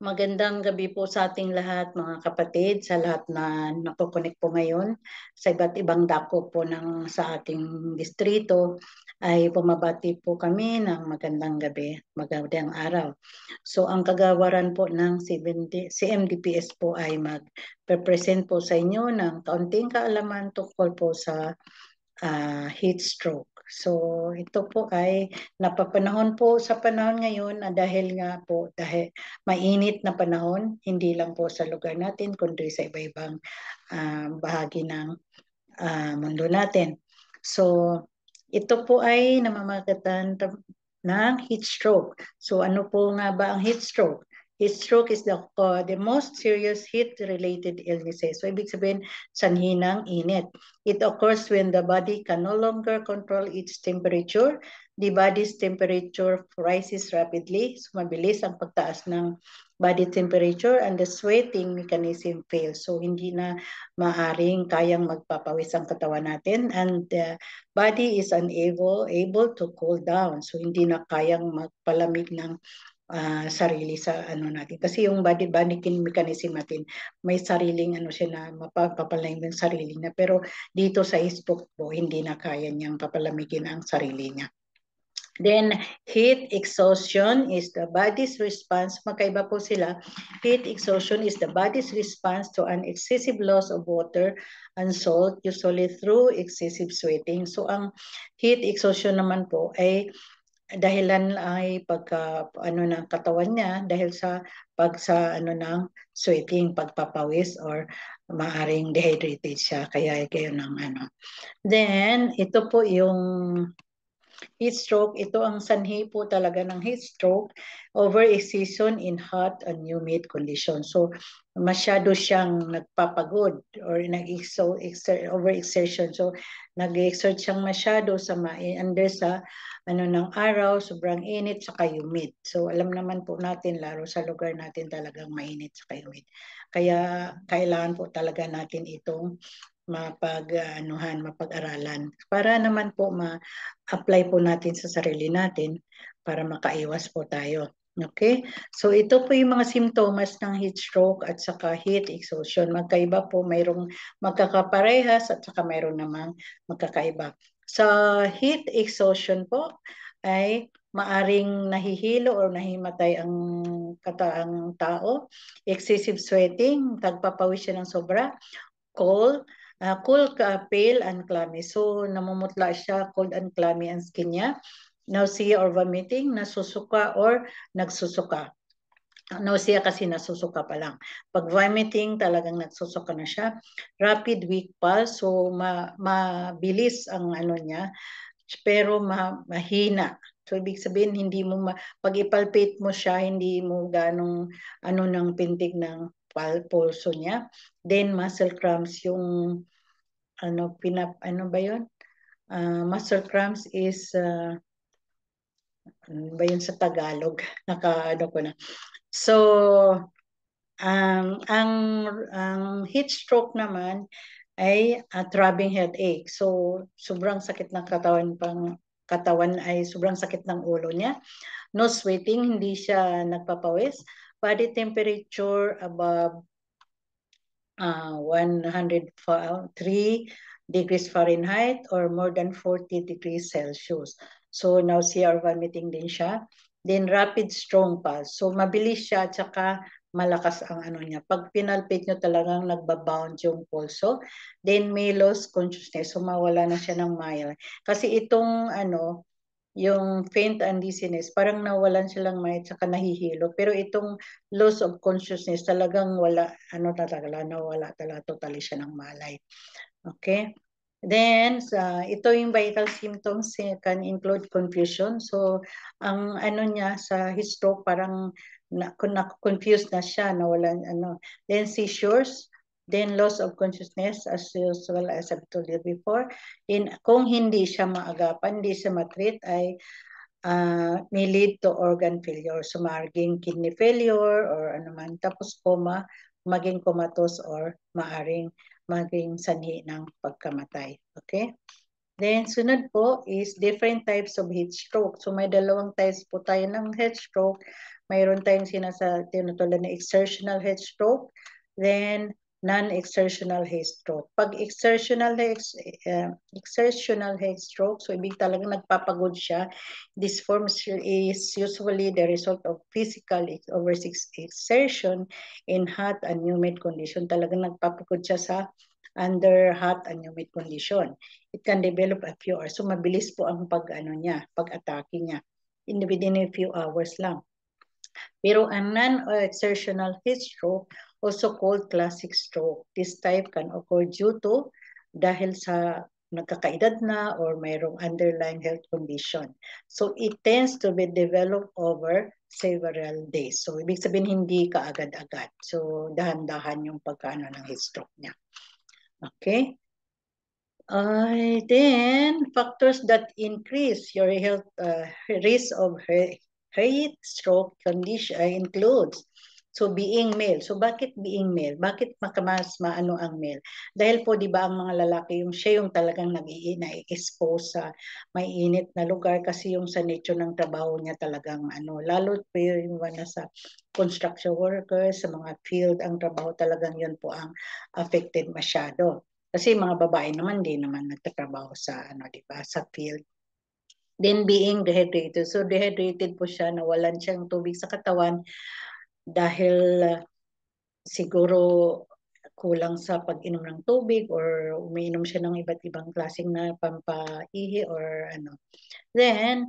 Magandang gabi po sa ating lahat mga kapatid, sa lahat na nakokonek po ngayon sa iba't ibang dako po sa ating distrito ay bumabati po kami ng magandang gabi, magandang araw. So ang kagawaran po ng CMDPS po ay mag-present po sa inyo ng kaunting kaalaman tungkol po sa heat stroke. So ito po ay napapanahon po sa panahon ngayon dahil nga po dahil mainit na panahon, hindi lang po sa lugar natin kundi sa iba-ibang bahagi ng mundo natin. So ito po ay namamagatan ng heat stroke. So ano po nga ba ang heat stroke? Heat stroke is the most serious heat-related illnesses. So ibig sabihin, sanhi ng init. It occurs when the body can no longer control its temperature. The body's temperature rises rapidly. So mabilis ang pagtaas ng body temperature and the sweating mechanism fails. So hindi na maaring kayang magpapawis ang katawan natin and the body is able to cool down. So hindi na kayang magpalamig ng sarili sa natin. Kasi yung body mechanism natin, may sariling siya na mapapalamig ng sarili niya. Pero dito sa stroke po, hindi na kaya niyang papalamigin ang sarili niya. Then, heat exhaustion is the body's response. Magkaiba po sila. Heat exhaustion is the body's response to an excessive loss of water and salt, usually through excessive sweating. So, ang heat exhaustion naman po ay dahilan ay pagka ng katawan niya dahil sa ng sweating, pagpapawis or maaring dehydrated siya kaya gayon ng Then ito po yung heat stroke. Ito ang sanhi po talaga ng heat stroke, overexcision in hot and humid conditions. So masyado siyang nagpapagod or overexertion. So nag-exert siyang masyado sa under sa ng araw, sobrang init sa humid. So alam naman po natin lalo sa lugar natin talagang mainit sa humid. Kaya kailangan po talaga natin itong mapag-aralan para naman po ma-apply po natin sa sarili natin para makaiwas po tayo. Okay? So ito po yung mga simptomas ng heat stroke at saka heat exhaustion. Magkaiba po, mayroong magkakaparehas at saka mayroong namang magkakaiba. Sa heat exhaustion po ay maaring nahihilo or nahimatay ang tao, excessive sweating, tagpapawis siya ng sobra, cold, pale and clammy. So namumutla siya, cold and clammy ang skin niya. Nausea or vomiting, nasusuka or nagsusuka. Nausea kasi nasusuka pa lang. Pag vomiting, talagang nagsusuka na siya. Rapid weak pulse, so mabilis ang niya, pero mahina. So ibig sabihin hindi mo pag ipalpate mo siya, hindi mo ganong ng pintig ng pulso niya. Then muscle cramps, yung ano ba yun? Muscle cramps is ano ba yun sa Tagalog? Naka ko na. So ang heat stroke naman ay throbbing headache. So sobrang sakit ng katawan ay sobrang sakit ng ulo niya. No sweating, hindi siya nagpapawis. Body temperature above 103 degrees Fahrenheit or more than 40 degrees Celsius. So nausea or vomiting din siya. Then rapid strong pulse. So mabilis siya at saka malakas ang niya. Pag pinalpate nyo talagang nagbabound yung pulso. Then may loss consciousness. So mawala na siya ng mile. Kasi itong yung faint and dizziness, parang nawalan silang may saka nahihilo. Pero itong loss of consciousness, talagang wala, nawala talaga totally siya ng malay. Okay? Then, ito yung vital symptoms can include confusion. So, ang niya sa heat stroke, parang na-confused na siya, nawalan, Then, seizures, then loss of consciousness as well as I've told you before. Kung hindi siya maagapan, hindi siya matreat, ay may lead to organ failure. So, maging kidney failure or man. Tapos coma, maging comatose or maaring maging sanhi ng pagkamatay. Okay? Then, sunod po is different types of heat stroke. So, may dalawang types po tayo ng heat stroke. Mayroon tayong tinutulad na exertional heat stroke, then non-exertional heat stroke. Pag exertional heat stroke, so ibig talaga nagpapagod siya. This form is usually the result of physical exertion in hot and humid condition. Talagang nagpapagod siya sa under hot and humid condition. It can develop a few hours. So mabilis po ang pag-atake niya. Within a few hours lang. Pero ang non-exertional heat stroke, also called classic stroke, this type can occur due to dahil sa nagkakaedad na or mayroong underlying health condition. So it tends to be developed over several days. So ibig sabihin hindi kaagad-agad. So dahan-dahan yung pagkaano ng heat stroke niya. Okay? Then factors that increase your health risk of heat stroke condition includes being male. So bakit being male? Bakit mas maano ang male? Dahil po 'di ba ang mga lalaki siya yung talagang na-expose sa may init na lugar kasi yung sa nature ng trabaho niya talagang lalo po yung sa construction workers, sa mga field ang trabaho talagang yun po ang affected masyado. Kasi mga babae naman, di naman nagtatrabaho sa, di ba, sa field. Then being dehydrated. So dehydrated po siya, nawalan siyang tubig sa katawan dahil siguro kulang sa pag-inom ng tubig or umiinom siya ng iba't ibang klaseng na pampaihi or ano. Then,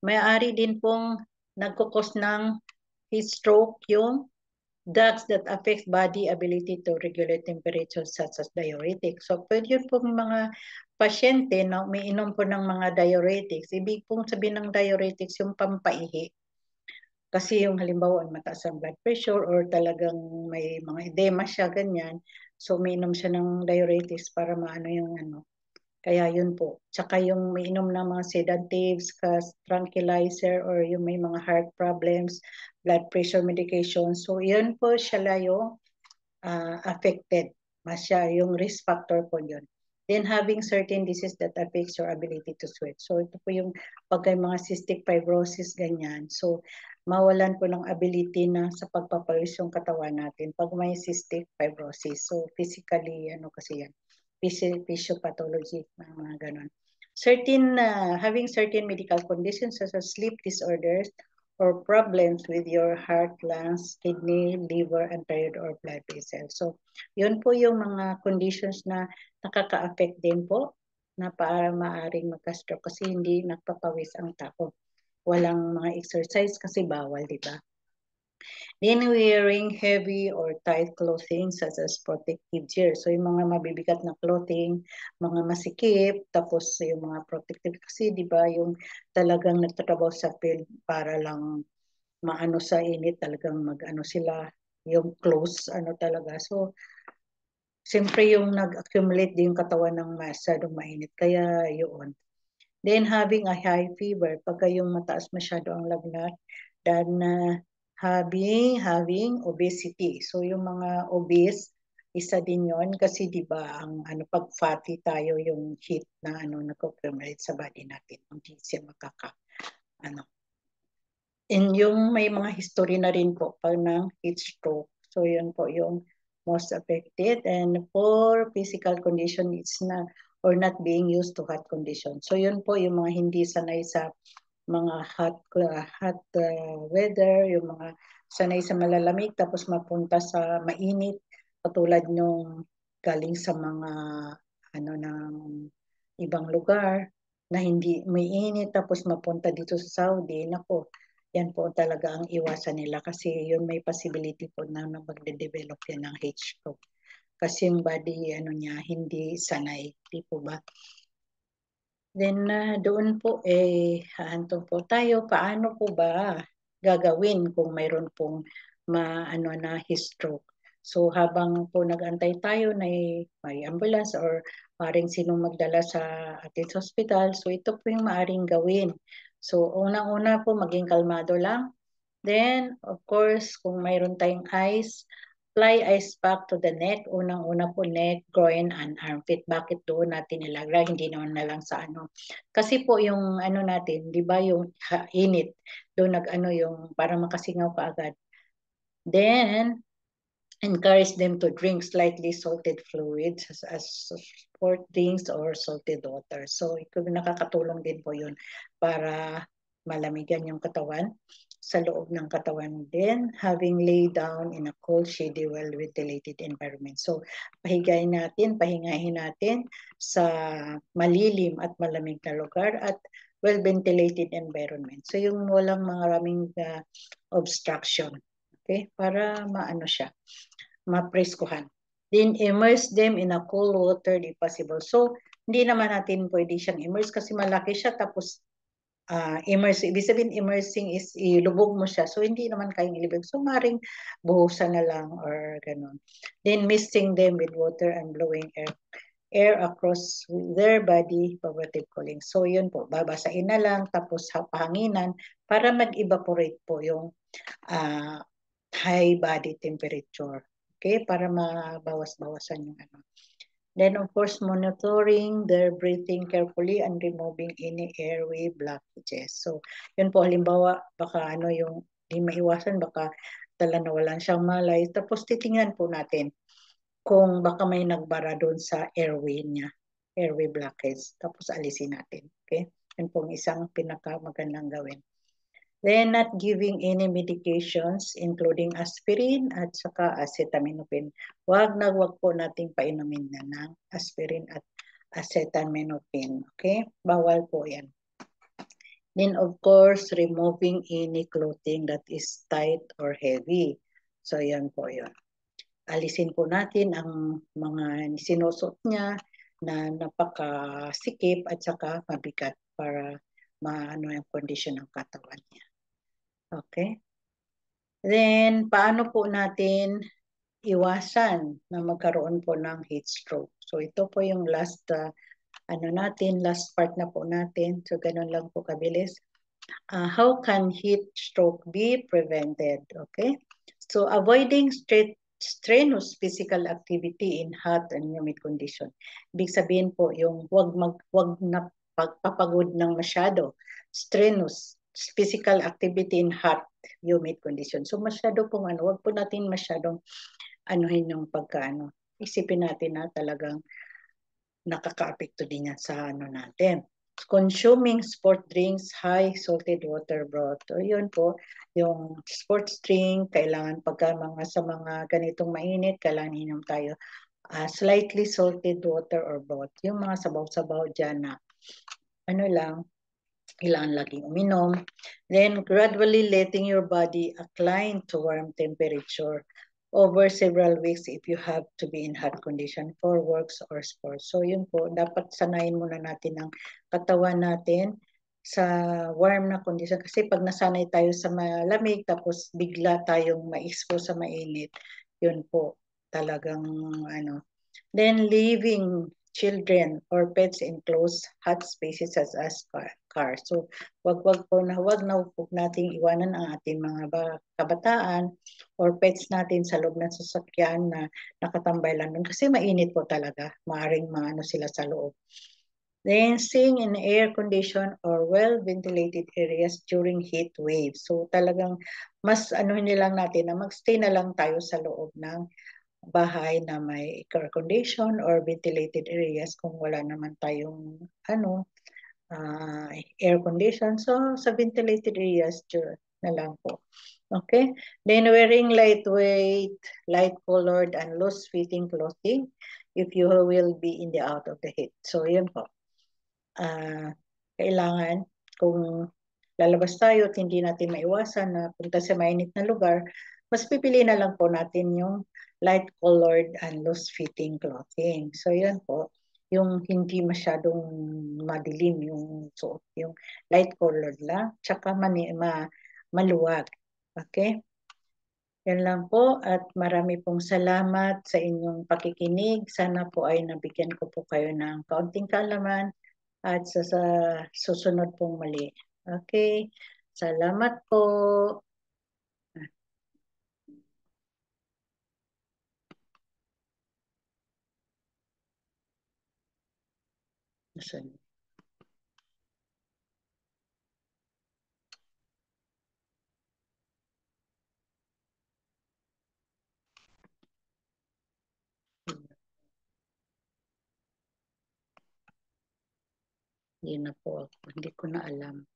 may-ari din pong nagkukos ng heat stroke yung drugs that affect body ability to regulate temperature such as diuretics. So, pwede yun pong mga pasyente na umiinom po ng mga diuretics. Ibig pong sabihin ng diuretics yung pampaihi. Kasi yung halimbawa mataas ang blood pressure or talagang may mga edema siya, ganyan. So, umiinom siya ng diuretics para maano yung Kaya yun po. Tsaka yung may inom ng mga sedatives, tranquilizer, or yung may mga heart problems, blood pressure medication. So, yun po siya yung affected. Masya, yung risk factor po yun. Then having certain disease that affects your ability to sweat. So, ito po yung pag mga cystic fibrosis, ganyan. So, mawalan po ng ability na sa pagpapawis yung katawan natin pag may cystic fibrosis. So, physically, kasi yan physiopathology, mga ganon. Having certain medical conditions such as sleep disorders or problems with your heart, lungs, kidney, liver, and thyroid or blood vessels. So, yun po yung mga conditions na nakaka-affect din po na para maaring magka-stroke kasi hindi nagpapawis ang tao. Walang mga exercise kasi bawal, di ba? Then wearing heavy or tight clothing such as protective gear. So yung mga mabibigat na clothing, mga masikip, tapos yung mga protective kasi 'di ba yung talagang nagtatrabaho sa field para lang maano sa init, talagang mag-ano sila, yung clothes talaga. So siyempre yung nag-accumulate din yung katawan ng masyadong mainit. Kaya yun. Then having a high fever, pagka yung mataas masyado ang lagnat, then having obesity. So yung mga obese, isa din yon kasi 'di ba ang pag fatty tayo yung heat na nagko-accumulate sa body natin, hindi siya ano. And yung may mga history na rin po pag ng heat stroke. So yun po yung most affected, and for physical condition it's na or not being used to hot conditions. So yun po yung mga hindi sanay sa mga hot weather, yung mga sanay sa malalamig tapos mapunta sa mainit katulad nung galing sa mga ng ibang lugar na hindi may init tapos mapunta dito sa Saudi. Nako, yan po talaga ang iwasan nila kasi yun may possibility po na magde-develop yan ng heat stroke. Kasi yung body niya hindi sanay, di po ba? Then doon po hahantong po tayo paano po ba gagawin kung mayroon pong na heat stroke. So habang po nag-antay tayo na may ambulance or maring sinong magdala sa ating hospital, so ito po yung maaring gawin. So unang-una po maging kalmado lang. Then of course kung mayroon tayong ice, apply ice pack to the neck. Unang-una po neck, groin, and armpit. Bakit doon natin nilagay? Hindi naman na lang sa ano. Kasi po yung ano natin, di ba yung init, doon nag-ano yung para makasingaw ka agad. Then, encourage them to drink slightly salted fluids as sport drinks or salted water. So, nakakatulong din po yun para malamigan yung katawan sa loob ng katawan din, having lay down in a cold, shady, well-ventilated environment. So, pahigayin natin, pahingahin natin sa malilim at malamig na lugar at well-ventilated environment. So, yung walang maraming obstruction. Okay? Para maano siya, mapreskuhan. Then, immerse them in a cold water if possible. So, hindi naman natin pwede siyang immerse kasi malaki siya tapos immerse. Ibig sabihin, immersing is ilubog mo siya. So, hindi naman kayang ilubog. So, maring buhusan na lang or ganun. Then, misting them with water and blowing air across their body, evaporative cooling. So, yun po, babasain na lang, tapos pahanginan para mag-evaporate po yung high body temperature. Okay, para mabawas-bawasan yung ano. Then, of course, monitoring their breathing carefully and removing any airway blockages. So, yun po, halimbawa, baka ano yung di maiwasan, baka tala nawalan siyang malay. Tapos, titingnan po natin kung baka may nagbara doon sa airway niya, airway blockage. Tapos, alisin natin. Okay? Yun po isang pinakamagandang gawin. Then, not giving any medications, including aspirin at saka acetaminophen. Wag po nating painumin na ng aspirin at acetaminophen. Okay? Bawal po yan. Then, of course, removing any clothing that is tight or heavy. So, yan po yun. Alisin po natin ang mga sinusuot niya na napakasikip at saka mabigat para maano yung kondisyon ng katawan niya. Okay? Then, paano po natin iwasan na magkaroon po ng heat stroke? So, ito po yung last, last part na po natin. So, ganun lang po kabilis. How can heat stroke be prevented? Okay? So, avoiding strenuous physical activity in hot and humid condition. Ibig sabihin po, yung wag na pagpapagod ng masyado. Strenuous physical activity in hot, humid condition. So masyado pong wag po natin masyadong anuhin yung pagkaano. Isipin natin na talagang nakaka-apekto din yan sa ano natin. Consuming sport drinks, high salted water broth. So yun po, yung sports drink, kailangan pagka sa mga ganitong mainit, kailangan inom tayo slightly salted water or broth. Yung mga sabaw-sabaw dyan na ano lang, kailangan laging uminom. Then, gradually letting your body accline to warm temperature over several weeks if you have to be in hot condition for works or sports. So, yun po, dapat sanayin muna natin ang katawan natin sa warm na condition. Kasi pag nasanay tayo sa malamig, tapos bigla tayong ma-expose sa mainit, yun po, talagang ano. Then, leaving children or pets in closed hot spaces such as car. So, wag na nating iwanan ang ating mga kabataan or pets natin sa loob ng sasakyan na nakatambay lang doon kasi mainit po talaga. Maaring maano sila sa loob. Then, staying in air condition or well-ventilated areas during heat waves. So, talagang mas nilang natin na magstay na lang tayo sa loob ng bahay na may air condition or ventilated areas kung wala naman tayong air condition. So, sa ventilated areas na lang po. Okay? Then, wearing lightweight, light-colored, and loose-fitting clothing if you will be in the out of the heat. So, yun po. Kailangan, kung lalabas tayo at hindi natin maiwasan na punta sa mainit na lugar, mas pipili na lang po natin yung light-colored and loose-fitting clothing. So, yun po. Yung hindi masyadong madilim yung suot. Yung light-colored lang, tsaka maluwag. Okay? Yan lang po at marami pong salamat sa inyong pakikinig. Sana po ay nabigyan ko po kayo ng kaunting kaalaman at sa susunod pong muli. Okay? Salamat po. Asan? Hindi na po ako. Hindi ko na alam.